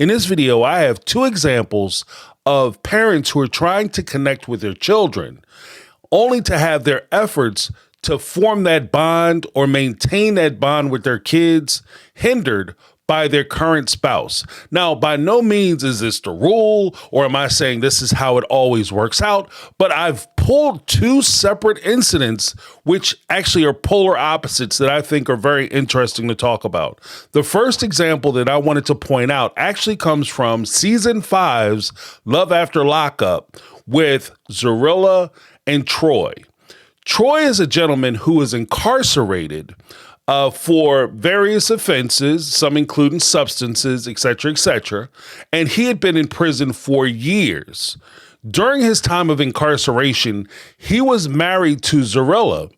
In this video, I have two examples of parents who are trying to connect with their children, only to have their efforts to form that bond or maintain that bond with their kids hindered by their current spouse. Now, by no means is this the rule, or am I saying this is how it always works out, but I've pulled two separate incidents which actually are polar opposites that I think are very interesting to talk about. The first example that I wanted to point out actually comes from season 5's Love After Lockup with Zarilla and Troy. Troy is a gentleman who is incarcerated for various offenses, some including substances, etc., and he had been in prison for years. During his time of incarceration, he was married to Zarilla,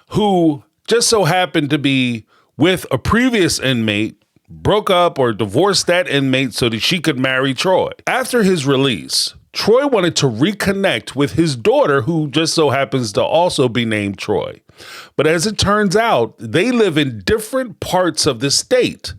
who just so happened to be with a previous inmate, broke up or divorced that inmate so that she could marry Troy. After his release, Troy wanted to reconnect with his daughter, who just so happens to also be named Troy. But as it turns out, they live in different parts of the state.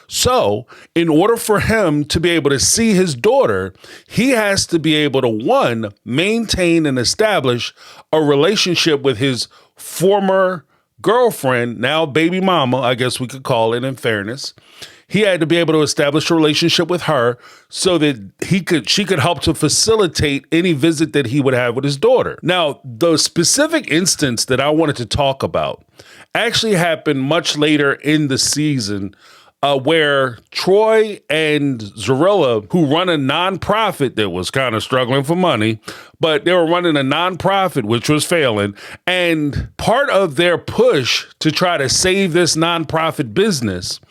So in order for him to be able to see his daughter, he has to be able to, one, maintain and establish a relationship with his former girlfriend, now baby mama, I guess we could call it in fairness. He had to be able to establish a relationship with her so that she could help to facilitate any visit that he would have with his daughter. Now, the specific instance that I wanted to talk about actually happened much later in the season, where Troy and Zarilla, who run a nonprofit that was kind of struggling for money, but they were running a nonprofit which was failing. And part of their push to try to save this nonprofit business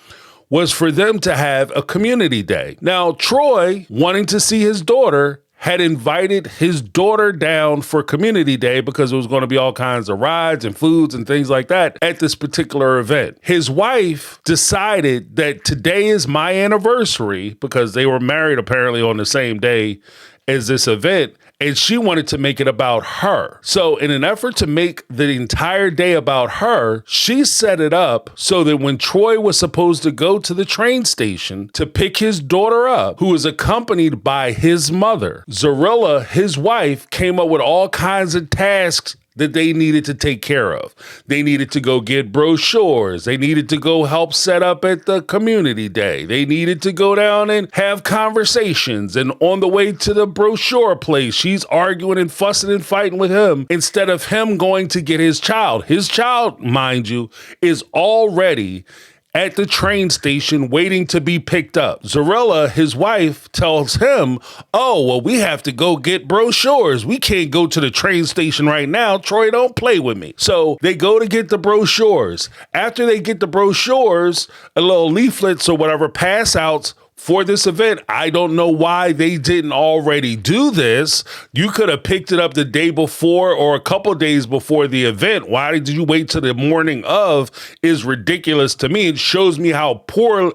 was for them to have a community day. Now, Troy, wanting to see his daughter, had invited his daughter down for community day because it was going to be all kinds of rides and foods and things like that at this particular event. His wife decided that today is my anniversary, because they were married apparently on the same day as this event, and she wanted to make it about her. So in an effort to make the entire day about her, she set it up so that when Troy was supposed to go to the train station to pick his daughter up, who was accompanied by his mother, Zarilla, his wife, came up with all kinds of tasks that they needed to take care of. They needed to go get brochures. They needed to go help set up at the community day. They needed to go down and have conversations. And on the way to the brochure place, she's arguing and fussing and fighting with him instead of him going to get his child. His child, mind you, is already at the train station waiting to be picked up. Zarilla, his wife, tells him, oh, well, we have to go get brochures. We can't go to the train station right now. Troy, don't play with me. So they go to get the brochures. After they get the brochures, a little leaflets or whatever, pass outs for this event. I don't know why they didn't already do this. You could have picked it up the day before or a couple days before the event. Why did you wait till the morning of is ridiculous to me. It shows me how poor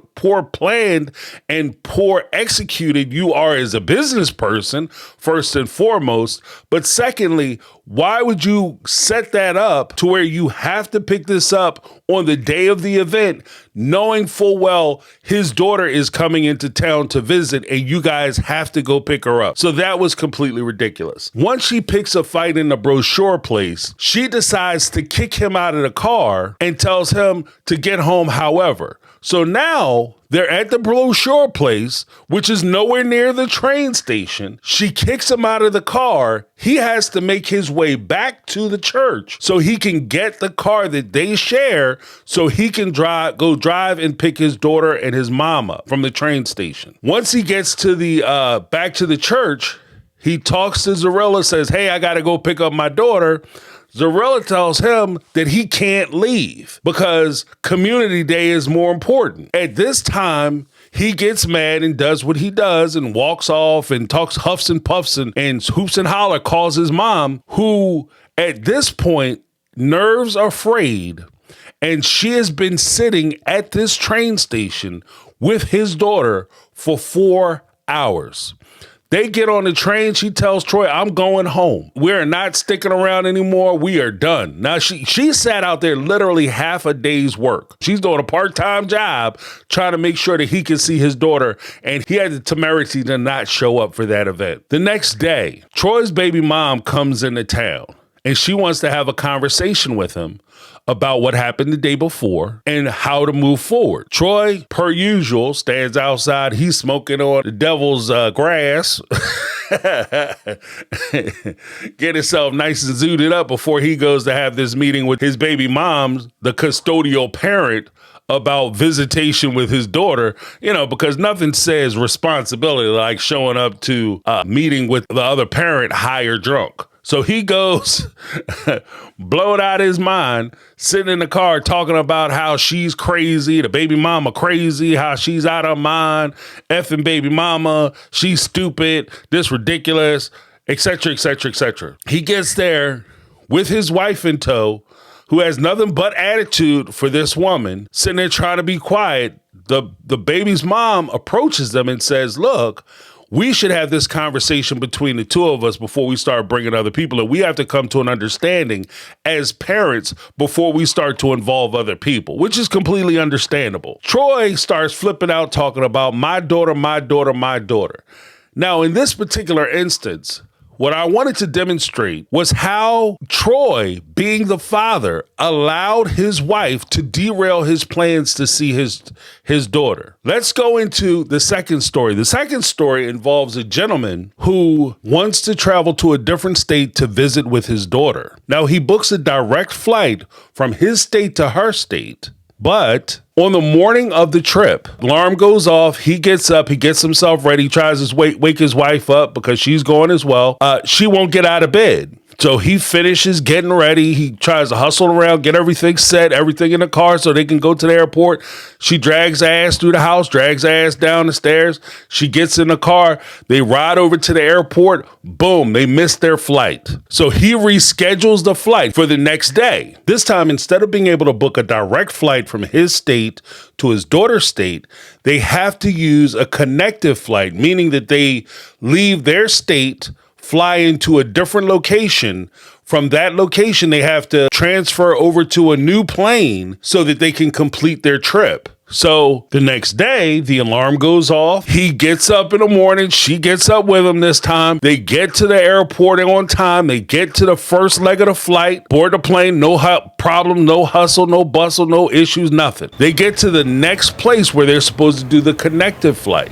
planned and poor executed you are as a business person, first and foremost. But secondly, why would you set that up to where you have to pick this up on the day of the event, knowing full well his daughter is coming into town to visit and you guys have to go pick her up? So that was completely ridiculous. Once she picks a fight in the brochure place, she decides to kick him out of the car and tells him to get home however. So now they're at the brochure place, which is nowhere near the train station. She kicks him out of the car. He has to make his way back to the church so he can get the car that they share so he can go drive and pick his daughter and his mama from the train station. Once he gets to the back to the church, he talks to Zarilla, says, hey, I got to go pick up my daughter. Zarilla tells him that he can't leave because community day is more important. At this time, he gets mad and does what he does and walks off and talks huffs and puffs and hoops and holler, calls his mom, who at this point, nerves are frayed, and she has been sitting at this train station with his daughter for 4 hours. They get on the train. She tells Troy, I'm going home. We're not sticking around anymore. We are done. Now, she sat out there literally half a day's work. She's doing a part-time job trying to make sure that he can see his daughter, and he had the temerity to not show up for that event. The next day, Troy's baby mom comes into town, and she wants to have a conversation with him about what happened the day before and how to move forward. Troy, per usual, stands outside. He's smoking on the devil's grass. Get himself nice and zooted up before he goes to have this meeting with his baby mom, the custodial parent, about visitation with his daughter, because nothing says responsibility like showing up to a meeting with the other parent high or drunk. So he goes, blowed out his mind, sitting in the car talking about how she's crazy, the baby mama crazy, how she's out of mind, effing baby mama, she's stupid, this ridiculous, etc., etc., etc. He gets there with his wife in tow, who has nothing but attitude for this woman, sitting there trying to be quiet. The baby's mom approaches them and says, look, we should have this conversation between the two of us before we start bringing other people in. We have to come to an understanding as parents before we start to involve other people, which is completely understandable. Troy starts flipping out, talking about my daughter, my daughter, my daughter. Now, in this particular instance, what I wanted to demonstrate was how Troy, being the father, allowed his wife to derail his plans to see his daughter. Let's go into the second story. The second story involves a gentleman who wants to travel to a different state to visit with his daughter. Now, he books a direct flight from his state to her state. But on the morning of the trip, alarm goes off. He gets up, he gets himself ready, tries to wake his wife up because she's going as well. She won't get out of bed. So he finishes getting ready. He tries to hustle around, get everything set, everything in the car so they can go to the airport. She drags ass through the house, drags ass down the stairs. She gets in the car. They ride over to the airport. Boom, they missed their flight. So he reschedules the flight for the next day. This time, instead of being able to book a direct flight from his state to his daughter's state, they have to use a connective flight, meaning that they leave their state, fly into a different location. From that location, they have to transfer over to a new plane so that they can complete their trip. So the next day, the alarm goes off. He gets up in the morning. She gets up with him this time. They get to the airport on time. They get to the first leg of the flight, board the plane, no problem, no hustle, no bustle, no issues, nothing. They get to the next place where they're supposed to do the connective flight.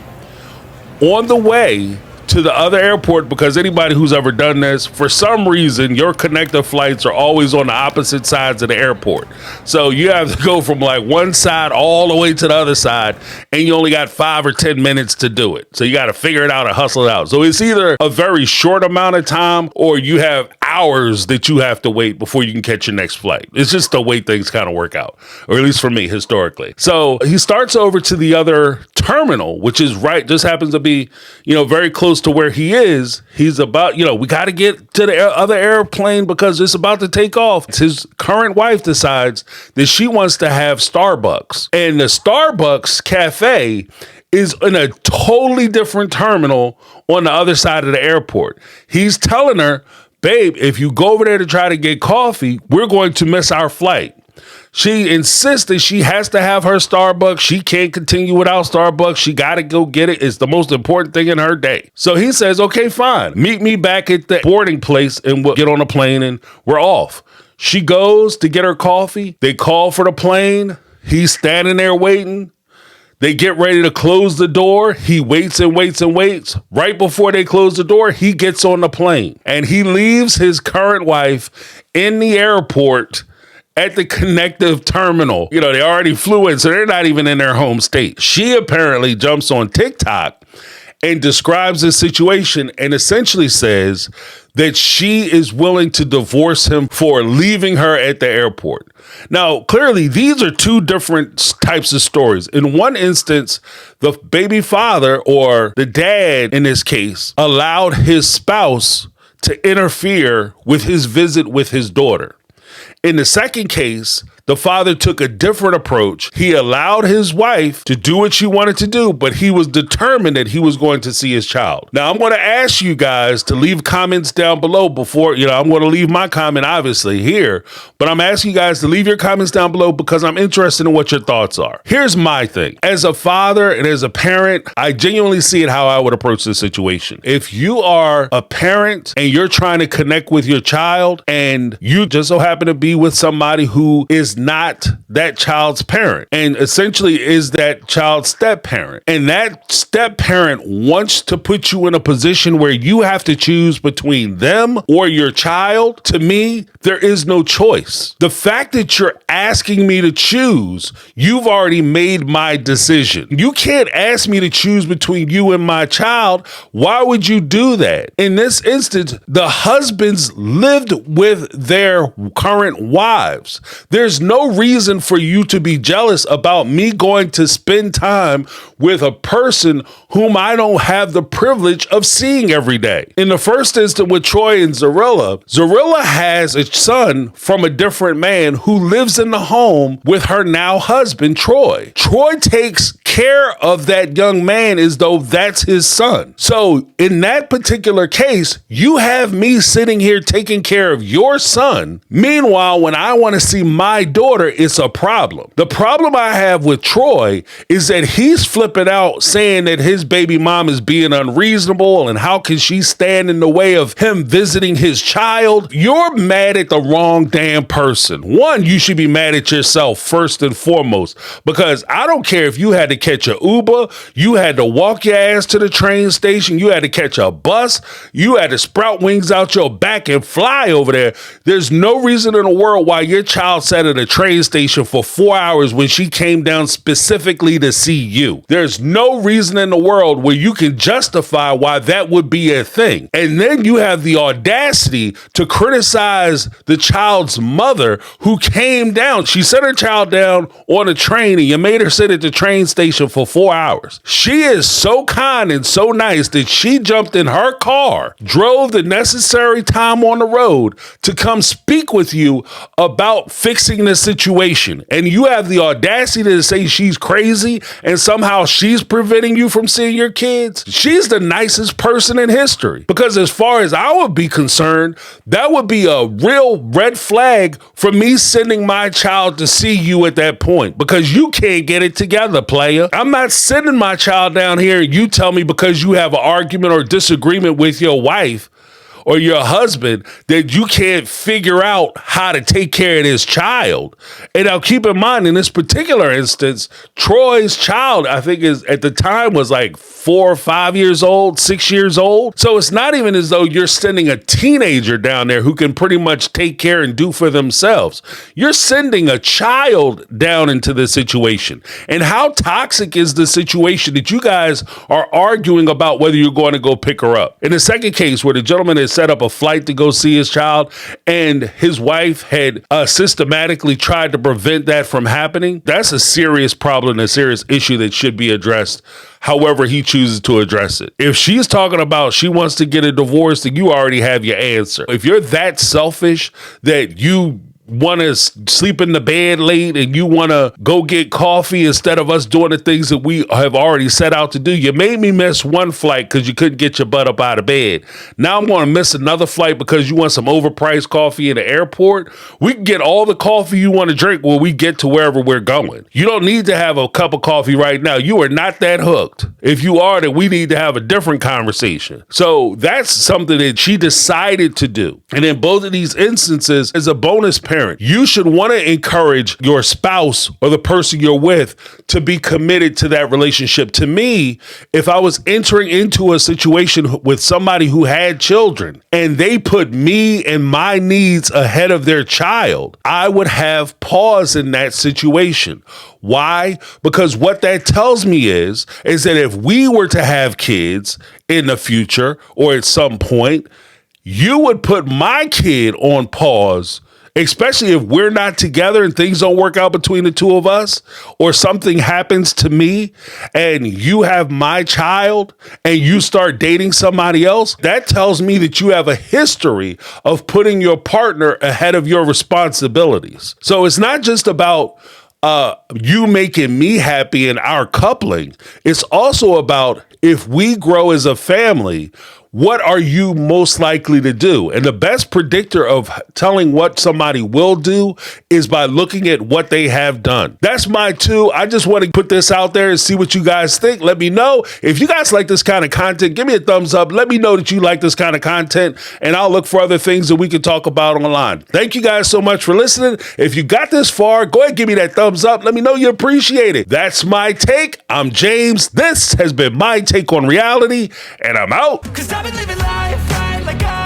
On the way to the other airport, because anybody who's ever done this, for some reason, your connector flights are always on the opposite sides of the airport. So you have to go from like one side all the way to the other side, and you only got 5 or 10 minutes to do it. So you got to figure it out and hustle it out. So it's either a very short amount of time or you have hours that you have to wait before you can catch your next flight. It's just the way things kind of work out, or at least for me historically. So he starts over to the other terminal, which is just happens to be, very close to where he is. He's about, we got to get to the other airplane because it's about to take off. His current wife decides that she wants to have Starbucks, and the Starbucks cafe is in a totally different terminal on the other side of the airport. He's telling her, babe, if you go over there to try to get coffee, we're going to miss our flight. She insists that she has to have her Starbucks. She can't continue without Starbucks. She got to go get it. It's the most important thing in her day. So he says, okay, fine. Meet me back at the boarding place and we'll get on a plane and we're off. She goes to get her coffee. They call for the plane. He's standing there waiting. They get ready to close the door. He waits and waits and waits. Right before they close the door, he gets on the plane and he leaves his current wife in the airport at the connective terminal. They already flew in, so they're not even in their home state. She apparently jumps on TikTok and describes the situation and essentially says that she is willing to divorce him for leaving her at the airport. Now, clearly, these are two different types of stories. In one instance, the baby father, or the dad in this case, allowed his spouse to interfere with his visit with his daughter. In the second case, the father took a different approach. He allowed his wife to do what she wanted to do, but he was determined that he was going to see his child. Now, I'm going to ask you guys to leave comments down below before, I'm going to leave my comment obviously here, but I'm asking you guys to leave your comments down below because I'm interested in what your thoughts are. Here's my thing. As a father and as a parent, I genuinely see it how I would approach this situation. If you are a parent and you're trying to connect with your child and you just so happen to be with somebody who is not that child's parent and essentially is that child's step parent, and that step parent wants to put you in a position where you have to choose between them or your child, to me, there is no choice. The fact that you're asking me to choose, you've already made my decision. You can't ask me to choose between you and my child. Why would you do that? In this instance, the husbands lived with their current wives. There's no reason for you to be jealous about me going to spend time with a person whom I don't have the privilege of seeing every day. In the first instance with Troy and Zarilla has a son from a different man who lives in the home with her now husband, Troy. Troy takes care of that young man as though that's his son. So in that particular case, you have me sitting here taking care of your son. Meanwhile, when I want to see my daughter, it's a problem. The problem I have with Troy is that he's flipping out saying that his baby mom is being unreasonable and how can she stand in the way of him visiting his child? You're mad at the wrong damn person. One, you should be mad at yourself first and foremost, because I don't care if you had to catch a Uber, you had to walk your ass to the train station, you had to catch a bus, you had to sprout wings out your back and fly over there. There's no reason in the world why your child sat at a train station for 4 hours when she came down specifically to see you. There's no reason in the world where you can justify why that would be a thing. And then you have the audacity to criticize the child's mother who came down. She sent her child down on a train and you made her sit at the train station for 4 hours. She is so kind and so nice that she jumped in her car, drove the necessary time on the road to come speak with you about fixing the situation. And you have the audacity to say she's crazy and somehow she's preventing you from seeing your kids. She's the nicest person in history, because as far as I would be concerned, that would be a real red flag for me sending my child to see you at that point, because you can't get it together, player. I'm not sending my child down here and you tell me because you have an argument or disagreement with your wife or your husband that you can't figure out how to take care of this child. And now keep in mind, in this particular instance, Troy's child, I think is at the time was like 4 or 5 years old, 6 years old. So it's not even as though you're sending a teenager down there who can pretty much take care and do for themselves. You're sending a child down into this situation. And how toxic is the situation that you guys are arguing about whether you're going to go pick her up? In the second case, where the gentleman has set up a flight to go see his child and his wife had systematically tried to prevent that from happening, that's a serious problem, a serious issue that should be addressed however he chooses to address it. If she's talking about she wants to get a divorce, then you already have your answer. If you're that selfish that you want to sleep in the bed late and you want to go get coffee instead of us doing the things that we have already set out to do. You made me miss one flight because you couldn't get your butt up out of bed. Now I'm going to miss another flight because you want some overpriced coffee in the airport. We can get all the coffee you want to drink when we get to wherever we're going. You don't need to have a cup of coffee right now. You are not that hooked. If you are, then we need to have a different conversation. So that's something that she decided to do. And in both of these instances, as a bonus parent, you should want to encourage your spouse or the person you're with to be committed to that relationship. To me, if I was entering into a situation with somebody who had children and they put me and my needs ahead of their child, I would have pause in that situation. Why? Because what that tells me is that if we were to have kids in the future or at some point, you would put my kid on pause especially if we're not together and things don't work out between the two of us, or something happens to me and you have my child and you start dating somebody else. That tells me that you have a history of putting your partner ahead of your responsibilities. So it's not just about you making me happy and our coupling. It's also about, if we grow as a family, what are you most likely to do? And the best predictor of telling what somebody will do is by looking at what they have done. That's my two. I just want to put this out there and see what you guys think. Let me know. If you guys like this kind of content, give me a thumbs up. Let me know that you like this kind of content, and I'll look for other things that we can talk about online. Thank you guys so much for listening. If you got this far, go ahead and give me that thumbs up. Let me know you appreciate it. That's my take. I'm James. This has been My Take on Reality, and I'm out. I've been living life right like I